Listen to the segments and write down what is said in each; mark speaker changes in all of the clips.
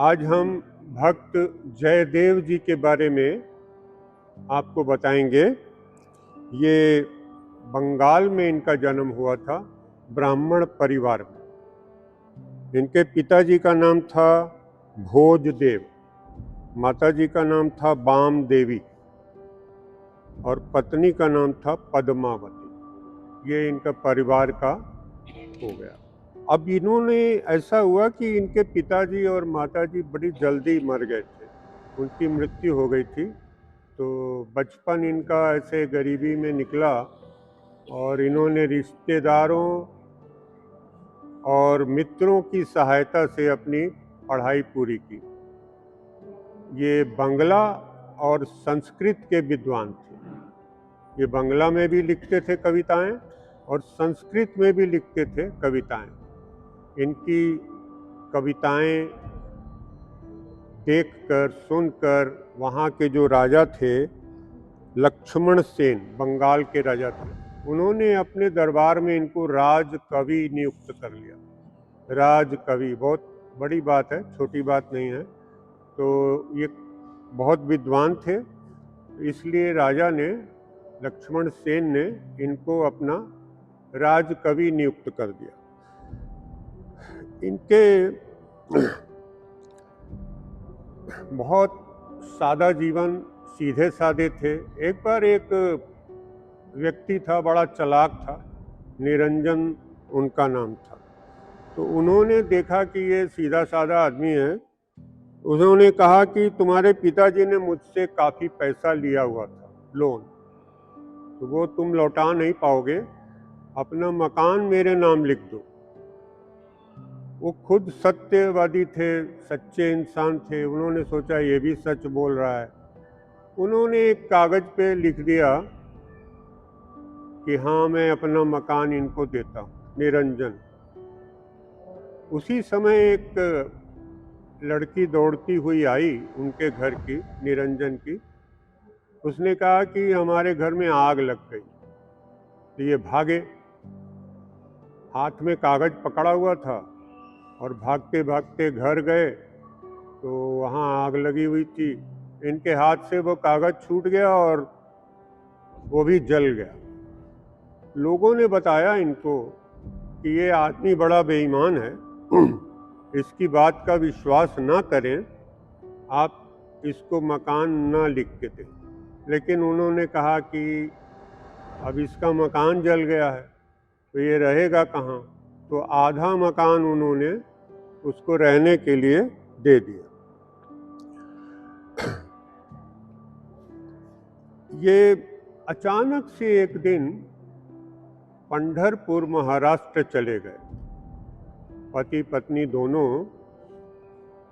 Speaker 1: आज हम भक्त जयदेव जी के बारे में आपको बताएंगे। ये बंगाल में इनका जन्म हुआ था, ब्राह्मण परिवार में। इनके पिताजी का नाम था भोजदेव, माताजी का नाम था बाम देवी और पत्नी का नाम था पद्मावती। ये इनका परिवार का हो गया। अब इन्होंने ऐसा हुआ कि इनके पिताजी और माताजी बड़ी जल्दी मर गए थे, उनकी मृत्यु हो गई थी। तो बचपन इनका ऐसे गरीबी में निकला और इन्होंने रिश्तेदारों और मित्रों की सहायता से अपनी पढ़ाई पूरी की। ये बांग्ला और संस्कृत के विद्वान थे। ये बांग्ला में भी लिखते थे कविताएं और संस्कृत में भी लिखते थे कविताएं। इनकी कविताएं देखकर सुनकर वहाँ के जो राजा थे, लक्ष्मण सेन, बंगाल के राजा थे, उन्होंने अपने दरबार में इनको राज कवि नियुक्त कर लिया। राज कवि बहुत बड़ी बात है, छोटी बात नहीं है। तो ये बहुत विद्वान थे, इसलिए राजा ने, लक्ष्मण सेन ने इनको अपना राज कवि नियुक्त कर दिया। इनके बहुत सादा जीवन, सीधे साधे थे। एक बार एक व्यक्ति था, बड़ा चालाक था, निरंजन उनका नाम था। तो उन्होंने देखा कि ये सीधा साधा आदमी है। उन्होंने कहा कि तुम्हारे पिताजी ने मुझसे काफ़ी पैसा लिया हुआ था, लोन, तो वो तुम लौटा नहीं पाओगे, अपना मकान मेरे नाम लिख दो। वो खुद सत्यवादी थे, सच्चे इंसान थे। उन्होंने सोचा ये भी सच बोल रहा है। उन्होंने एक कागज पे लिख दिया कि हाँ, मैं अपना मकान इनको देता हूँ, निरंजन। उसी समय एक लड़की दौड़ती हुई आई उनके घर की, निरंजन की। उसने कहा कि हमारे घर में आग लग गई। तो ये भागे, हाथ में कागज पकड़ा हुआ था, और भागते भागते घर गए तो वहाँ आग लगी हुई थी। इनके हाथ से वो कागज छूट गया और वो भी जल गया। लोगों ने बताया इनको कि ये आदमी बड़ा बेईमान है, इसकी बात का विश्वास ना करें, आप इसको मकान ना लिख के दें। लेकिन उन्होंने कहा कि अब इसका मकान जल गया है तो ये रहेगा कहाँ। तो आधा मकान उन्होंने उसको रहने के लिए दे दिया। ये अचानक से एक दिन पंढरपुर महाराष्ट्र चले गए। पति पत्नी दोनों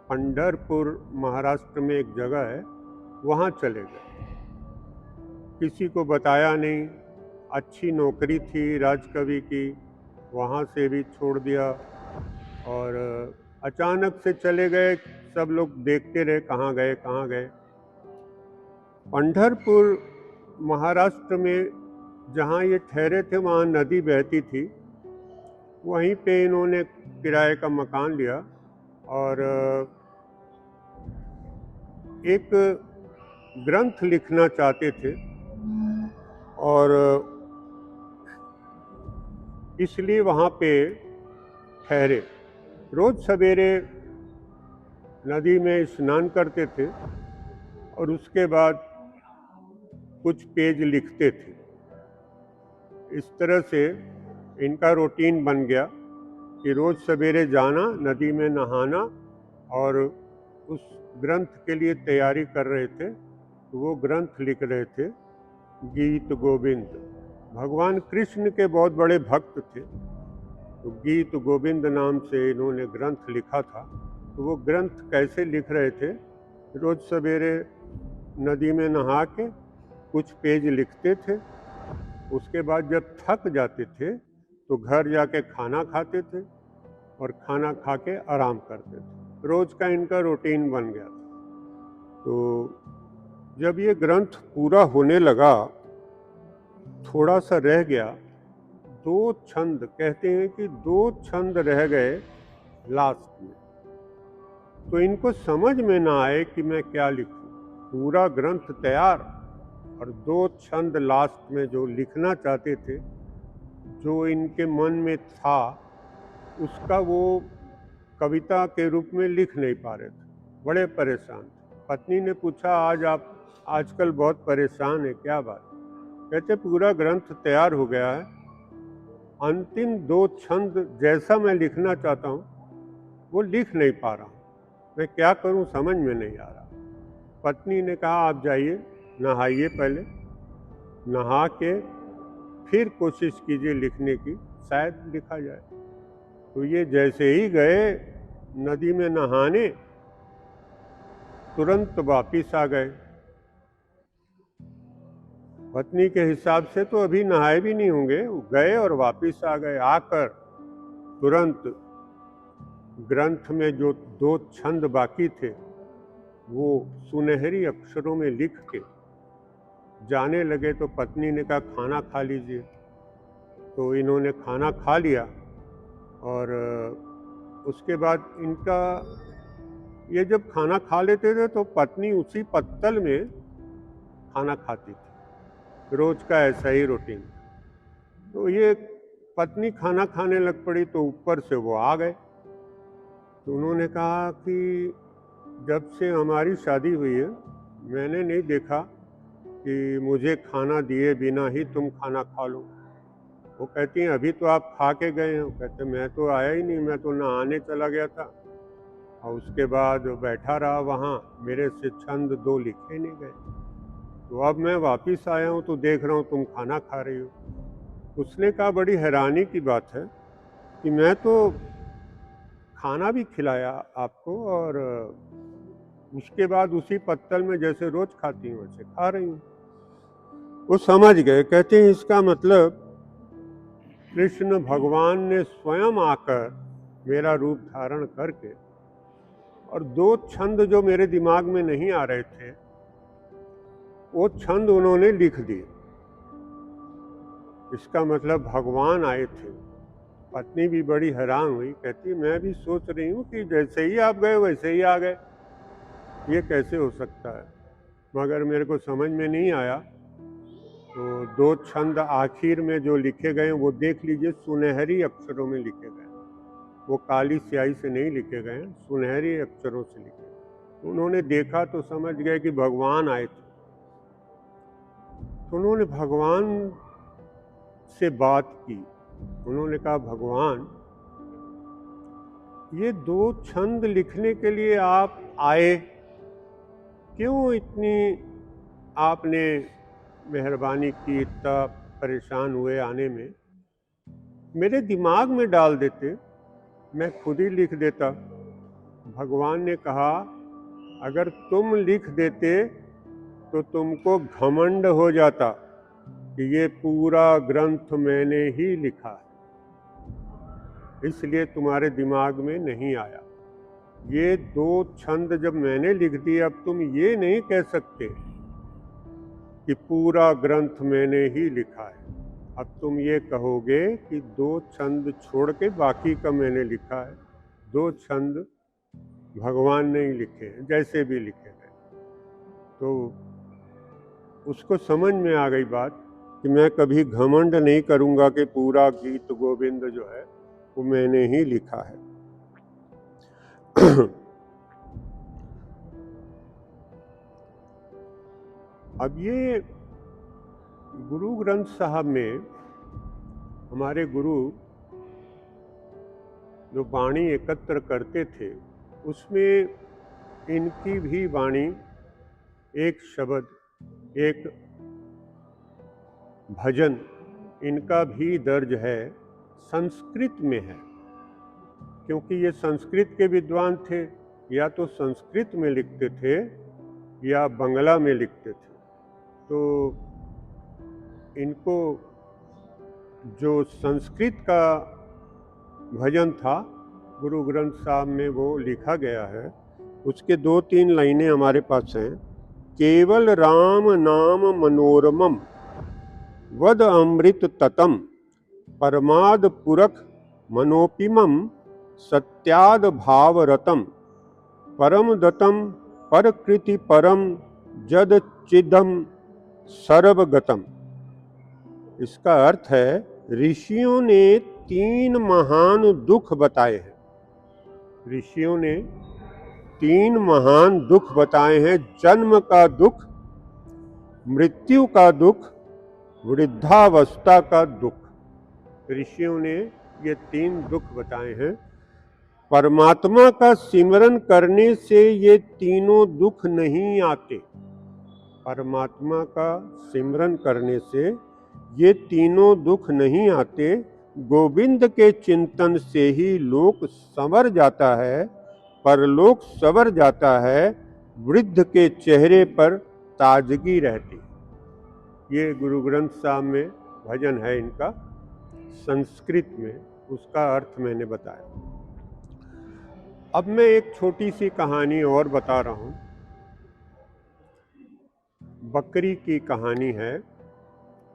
Speaker 1: पंढरपुर महाराष्ट्र में एक जगह है, वहाँ चले गए। किसी को बताया नहीं। अच्छी नौकरी थी राजकवि की, वहाँ से भी छोड़ दिया और अचानक से चले गए। सब लोग देखते रहे कहाँ गए कहाँ गए। पंढरपुर महाराष्ट्र में जहाँ ये ठहरे थे वहाँ नदी बहती थी। वहीं पे इन्होंने किराए का मकान लिया और एक ग्रंथ लिखना चाहते थे और इसलिए वहाँ पे ठहरे। रोज सवेरे नदी में स्नान करते थे और उसके बाद कुछ पेज लिखते थे। इस तरह से इनका रूटीन बन गया कि रोज सवेरे जाना, नदी में नहाना और उस ग्रंथ के लिए तैयारी कर रहे थे। तो वो ग्रंथ लिख रहे थे, गीत गोविंद। भगवान कृष्ण के बहुत बड़े भक्त थे, तो गीत गोविंद नाम से इन्होंने ग्रंथ लिखा था। तो वो ग्रंथ कैसे लिख रहे थे, रोज सवेरे नदी में नहा के कुछ पेज लिखते थे। उसके बाद जब थक जाते थे तो घर जाके खाना खाते थे और खाना खा के आराम करते थे। रोज का इनका रूटीन बन गया था। तो जब ये ग्रंथ पूरा होने लगा, थोड़ा सा रह गया, 2 छंद, कहते हैं कि 2 छंद रह गए लास्ट में। तो इनको समझ में ना आए कि मैं क्या लिखूं। पूरा ग्रंथ तैयार और 2 छंद लास्ट में जो लिखना चाहते थे, जो इनके मन में था, उसका वो कविता के रूप में लिख नहीं पा रहे थे, बड़े परेशान थे। पत्नी ने पूछा, आज आप आजकल बहुत परेशान है, क्या बात? कहते पूरा ग्रंथ तैयार हो गया है, अंतिम 2 छंद जैसा मैं लिखना चाहता हूँ वो लिख नहीं पा रहा हूँ, मैं क्या करूँ समझ में नहीं आ रहा। पत्नी ने कहा, आप जाइए नहाइए, पहले नहा के फिर कोशिश कीजिए लिखने की, शायद लिखा जाए। तो ये जैसे ही गए नदी में नहाने, तुरंत वापिस आ गए। पत्नी के हिसाब से तो अभी नहाए भी नहीं होंगे, वो गए और वापिस आ गए। आकर तुरंत ग्रंथ में जो 2 छंद बाकी थे वो सुनहरी अक्षरों में लिख के जाने लगे। तो पत्नी ने कहा, खाना खा लीजिए। तो इन्होंने खाना खा लिया और उसके बाद इनका, ये जब खाना खा लेते थे तो पत्नी उसी पत्तल में खाना खाती थी, रोज का ऐसा ही रूटीन। तो ये पत्नी खाना खाने लग पड़ी तो ऊपर से वो आ गए। तो उन्होंने कहा कि जब से हमारी शादी हुई है मैंने नहीं देखा कि मुझे खाना दिए बिना ही तुम खाना खा लो। वो कहती हैं, अभी तो आप खा के गए हैं। वो कहते, मैं तो आया ही नहीं, मैं तो नहाने चला गया था और उसके बाद बैठा रहा वहाँ, मेरे से छंद 2 लिखे नहीं गए। तो अब मैं वापस आया हूँ तो देख रहा हूँ तुम खाना खा रही हो। उसने कहा, बड़ी हैरानी की बात है कि मैं तो खाना भी खिलाया आपको और उसके बाद उसी पत्तल में जैसे रोज खाती हूँ वैसे खा रही हूँ। वो समझ गए। कहते हैं, इसका मतलब कृष्ण भगवान ने स्वयं आकर मेरा रूप धारण करके और 2 छंद जो मेरे दिमाग में नहीं आ रहे थे वो छंद उन्होंने लिख दिए। इसका मतलब भगवान आए थे। पत्नी भी बड़ी हैरान हुई, कहती मैं भी सोच रही हूँ कि जैसे ही आप गए वैसे ही आ गए, ये कैसे हो सकता है। मगर मेरे को समझ में नहीं आया। तो 2 छंद आखिर में जो लिखे गए वो देख लीजिए, सुनहरी अक्षरों में लिखे गए, वो काली स्याही से नहीं लिखे गए, सुनहरी अक्षरों से लिखे। उन्होंने देखा तो समझ गए कि भगवान आए थे। तो उन्होंने भगवान से बात की। उन्होंने कहा, भगवान, ये 2 छंद लिखने के लिए आप आए, क्यों इतनी आपने मेहरबानी की, इतना परेशान हुए आने में? मेरे दिमाग में डाल देते, मैं खुद ही लिख देता। भगवान ने कहा, अगर तुम लिख देते तो तुमको घमंड हो जाता कि ये पूरा ग्रंथ मैंने ही लिखा है, इसलिए तुम्हारे दिमाग में नहीं आया। ये 2 छंद जब मैंने लिख दिए, अब तुम ये नहीं कह सकते कि पूरा ग्रंथ मैंने ही लिखा है। अब तुम ये कहोगे कि 2 छंद छोड़ के बाकी का मैंने लिखा है। 2 छंद भगवान ने ही लिखे हैं, जैसे भी लिखे गए। तो उसको समझ में आ गई बात कि मैं कभी घमंड नहीं करूँगा कि पूरा गीत गोविंद जो है वो मैंने ही लिखा है। अब ये गुरु ग्रंथ साहब में हमारे गुरु जो वाणी एकत्र करते थे उसमें इनकी भी वाणी, एक शब्द, एक भजन इनका भी दर्ज है, संस्कृत में है। क्योंकि ये संस्कृत के विद्वान थे, या तो संस्कृत में लिखते थे या बंगला में लिखते थे। तो इनको जो संस्कृत का भजन था गुरु ग्रंथ साहब में वो लिखा गया है। उसके 2-3 लाइनें हमारे पास हैं। केवल राम नाम मनोरमम वद अमृत ततम परमाद पुरख मनोपिमम सत्याद भावरतम परम दतम परकृति परम जद चिदम सर्वगतम। इसका अर्थ है, ऋषियों ने 3 महान दुख बताए हैं। ऋषियों ने 3 महान दुख बताए हैं, जन्म का दुख, मृत्यु का दुख, वृद्धावस्था का दुख। ऋषियों ने ये 3 दुख बताए हैं। परमात्मा का सिमरन करने से ये तीनों दुख नहीं आते। परमात्मा का सिमरन करने से ये तीनों दुख नहीं आते। गोविंद के चिंतन से ही लोक संवर जाता है, परलोक संवर जाता है, वृद्ध के चेहरे पर ताजगी रहती। ये गुरु ग्रंथ साहब में भजन है इनका, संस्कृत में, उसका अर्थ मैंने बताया। अब मैं एक छोटी सी कहानी और बता रहा हूँ। बकरी की कहानी है।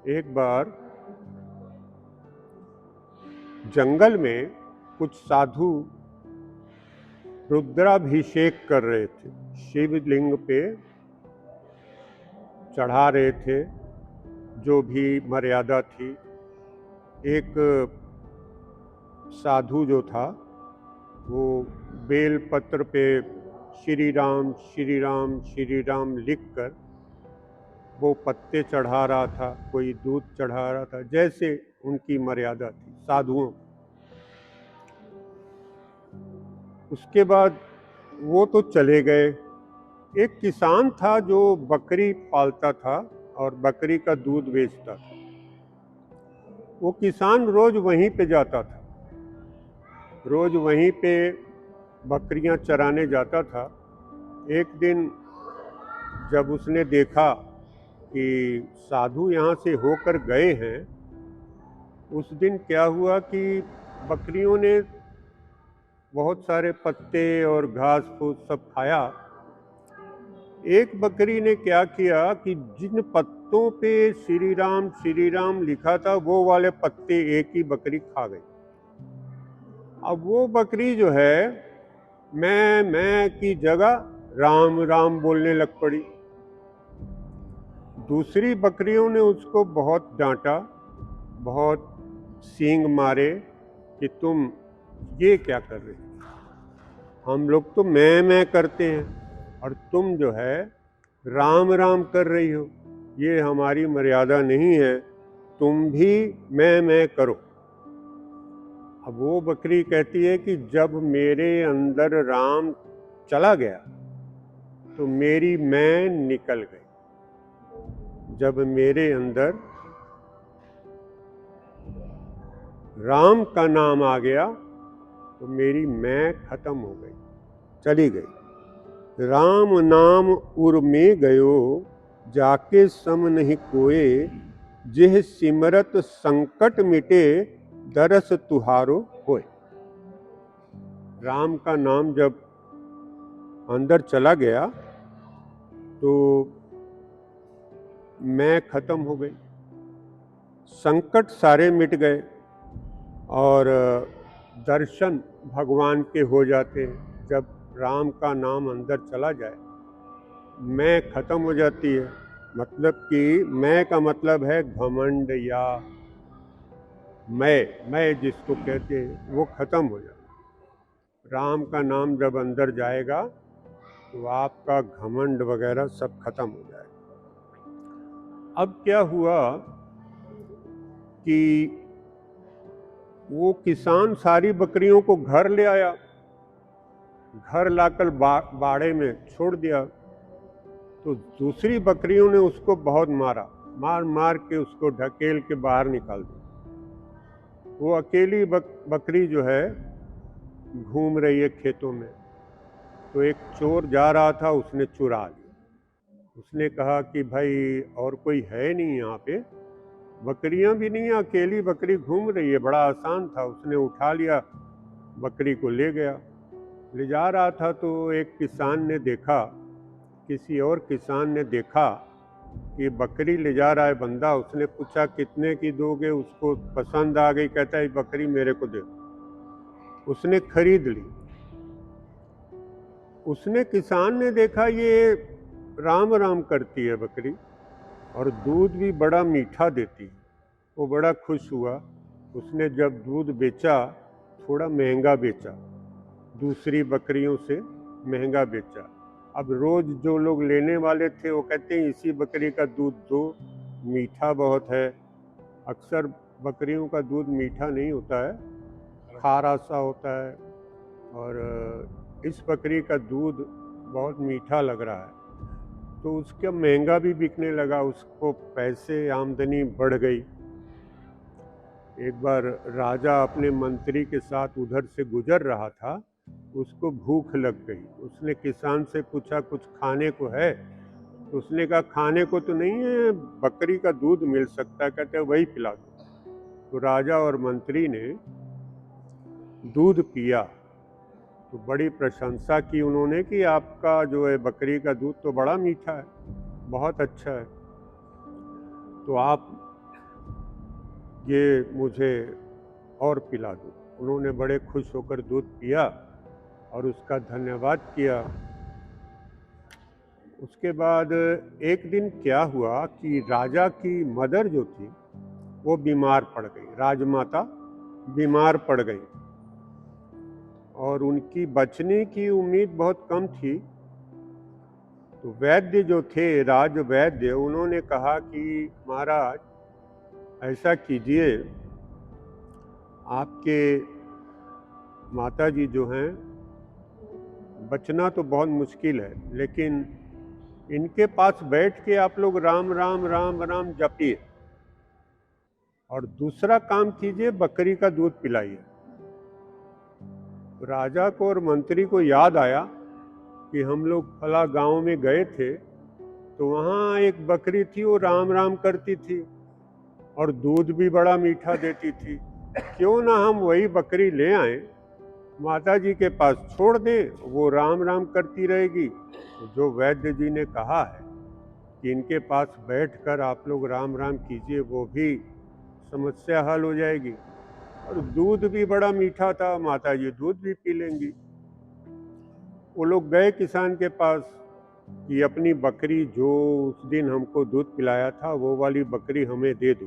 Speaker 1: एक बार जंगल में कुछ साधु रुद्राभिषेक कर रहे थे, शिवलिंग पे चढ़ा रहे थे, जो भी मर्यादा थी। एक साधु जो था वो बेल पत्र पे श्री राम श्री राम श्री राम लिखकर वो पत्ते चढ़ा रहा था, कोई दूध चढ़ा रहा था, जैसे उनकी मर्यादा थी साधुओं। उसके बाद वो तो चले गए। एक किसान था जो बकरी पालता था और बकरी का दूध बेचता था। वो किसान रोज वहीं पे जाता था, रोज वहीं पे बकरियां चराने जाता था। एक दिन जब उसने देखा कि साधु यहाँ से होकर गए हैं, उस दिन क्या हुआ कि बकरियों ने बहुत सारे पत्ते और घास फूस सब खाया। एक बकरी ने क्या किया कि जिन पत्तों पे श्री राम लिखा था, वो वाले पत्ते एक ही बकरी खा गई। अब वो बकरी जो है मैं की जगह राम राम बोलने लग पड़ी। दूसरी बकरियों ने उसको बहुत डांटा, बहुत सींग मारे कि तुम ये क्या कर रहे हो, हम लोग तो मैं करते हैं और तुम जो है राम राम कर रही हो, ये हमारी मर्यादा नहीं है, तुम भी मैं करो। अब वो बकरी कहती है कि जब मेरे अंदर राम चला गया तो मेरी मैं निकल गई। जब मेरे अंदर राम का नाम आ गया तो मेरी मैं खत्म हो गई, चली गई। राम नाम उर में गयो, जाके सम नहीं कोए, जिह सिमरत संकट मिटे, दरस तुहारो होए। राम का नाम जब अंदर चला गया तो मैं खत्म हो गई, संकट सारे मिट गए और दर्शन भगवान के हो जाते हैं। जब राम का नाम अंदर चला जाए, मैं खत्म हो जाती है। मतलब कि मैं का मतलब है घमंड या मैं जिसको कहते हैं वो खत्म हो जाए। राम का नाम जब अंदर जाएगा तो आपका घमंड वगैरह सब खत्म हो जाएगा। अब क्या हुआ कि वो किसान सारी बकरियों को घर ले आया, घर लाकर बाड़े में छोड़ दिया। तो दूसरी बकरियों ने उसको बहुत मारा, मार के उसको ढकेल के बाहर निकाल दिया। वो अकेली बकरी जो है घूम रही है खेतों में। तो एक चोर जा रहा था, उसने चुरा लिया। उसने कहा कि भाई और कोई है नहीं यहाँ पे, बकरियां भी नहीं, अकेली बकरी घूम रही है, बड़ा आसान था। उसने उठा लिया, बकरी को ले गया। ले जा रहा था तो एक किसान ने देखा, किसी और किसान ने देखा कि बकरी ले जा रहा है बंदा। उसने पूछा कितने की दोगे, उसको पसंद आ गई, कहता है बकरी मेरे को दे। उसने खरीद ली। उसने किसान ने देखा ये राम राम करती है बकरी और दूध भी बड़ा मीठा देती है। वो बड़ा खुश हुआ। उसने जब दूध बेचा, थोड़ा महंगा बेचा, दूसरी बकरियों से महंगा बेचा। अब रोज जो लोग लेने वाले थे वो कहते हैं इसी बकरी का दूध दो, मीठा बहुत है। अक्सर बकरियों का दूध मीठा नहीं होता है, खारा सा होता है, और इस बकरी का दूध बहुत मीठा लग रहा है। तो उसका महंगा भी बिकने लगा, उसको पैसे आमदनी बढ़ गई। एक बार राजा अपने मंत्री के साथ उधर से गुजर रहा था, उसको भूख लग गई। उसने किसान से पूछा कुछ खाने को है? तो उसने कहा खाने को तो नहीं है, बकरी का दूध मिल सकता है। कहते वही पिला दो। तो राजा और मंत्री ने दूध पिया तो बड़ी प्रशंसा की उन्होंने कि आपका जो है बकरी का दूध तो बड़ा मीठा है, बहुत अच्छा है, तो आप ये मुझे और पिला दो। उन्होंने बड़े खुश होकर दूध पिया और उसका धन्यवाद किया। उसके बाद एक दिन क्या हुआ कि राजा की मदर जो थी वो बीमार पड़ गई, राजमाता बीमार पड़ गई और उनकी बचने की उम्मीद बहुत कम थी। तो वैद्य जो थे, राज वैद्य, उन्होंने कहा कि महाराज ऐसा कीजिए, आपके माता जी जो हैं बचना तो बहुत मुश्किल है, लेकिन इनके पास बैठ के आप लोग राम राम राम राम जपिए और दूसरा काम कीजिए, बकरी का दूध पिलाइए। राजा को और मंत्री को याद आया कि हम लोग फला गांव में गए थे तो वहाँ एक बकरी थी, वो राम राम करती थी और दूध भी बड़ा मीठा देती थी। क्यों ना हम वही बकरी ले आए, माता जी के पास छोड़ दें, वो राम राम करती रहेगी। तो जो वैद्य जी ने कहा है कि इनके पास बैठकर आप लोग राम राम कीजिए, वो भी समस्या हल हो जाएगी और दूध भी बड़ा मीठा था, माता जी दूध भी पी लेंगी। वो लोग गए किसान के पास कि अपनी बकरी जो उस दिन हमको दूध पिलाया था वो वाली बकरी हमें दे दो।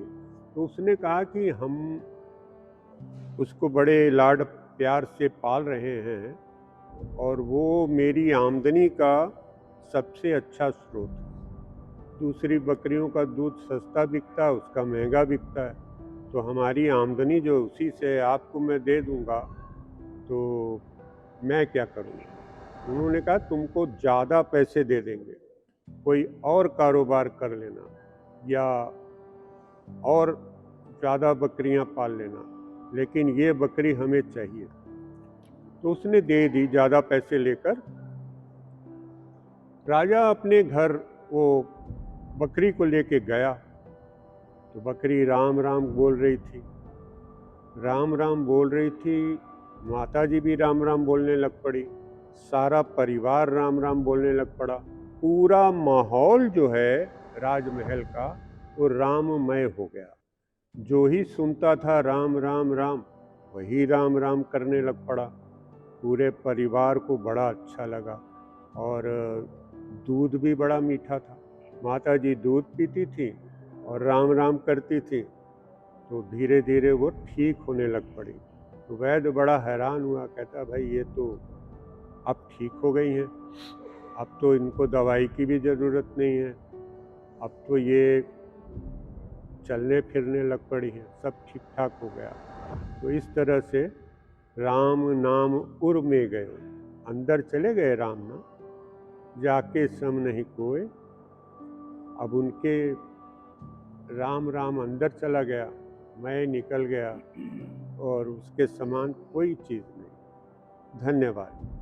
Speaker 1: तो उसने कहा कि हम उसको बड़े लाड प्यार से पाल रहे हैं और वो मेरी आमदनी का सबसे अच्छा स्रोत है। दूसरी बकरियों का दूध सस्ता बिकता है, उसका महंगा बिकता है, तो हमारी आमदनी जो उसी से आपको मैं दे दूंगा, तो मैं क्या करूँगा। उन्होंने कहा तुमको ज़्यादा पैसे दे देंगे, कोई और कारोबार कर लेना या और ज़्यादा बकरियां पाल लेना, लेकिन ये बकरी हमें चाहिए। तो उसने दे दी ज़्यादा पैसे लेकर। राजा अपने घर वो बकरी को लेके गया तो बकरी राम राम बोल रही थी, राम राम बोल रही थी। माता जी भी राम राम बोलने लग पड़ी, सारा परिवार राम राम बोलने लग पड़ा। पूरा माहौल जो है राजमहल का वो राममय हो गया। जो ही सुनता था राम राम राम, वही राम राम करने लग पड़ा। पूरे परिवार को बड़ा अच्छा लगा और दूध भी बड़ा मीठा था। माता जी दूध पीती थी और राम राम करती थी, तो धीरे धीरे वो ठीक होने लग पड़ी। तो वैद्य बड़ा हैरान हुआ, कहता भाई ये तो अब ठीक हो गई हैं, अब तो इनको दवाई की भी ज़रूरत नहीं है, अब तो ये चलने फिरने लग पड़ी हैं, सब ठीक ठाक हो गया। तो इस तरह से राम नाम उर में गए, अंदर चले गए राम नाम, जाके सम नहीं कोय। अब उनके राम राम अंदर चला गया, मैं निकल गया और उसके समान कोई चीज़ नहीं। धन्यवाद।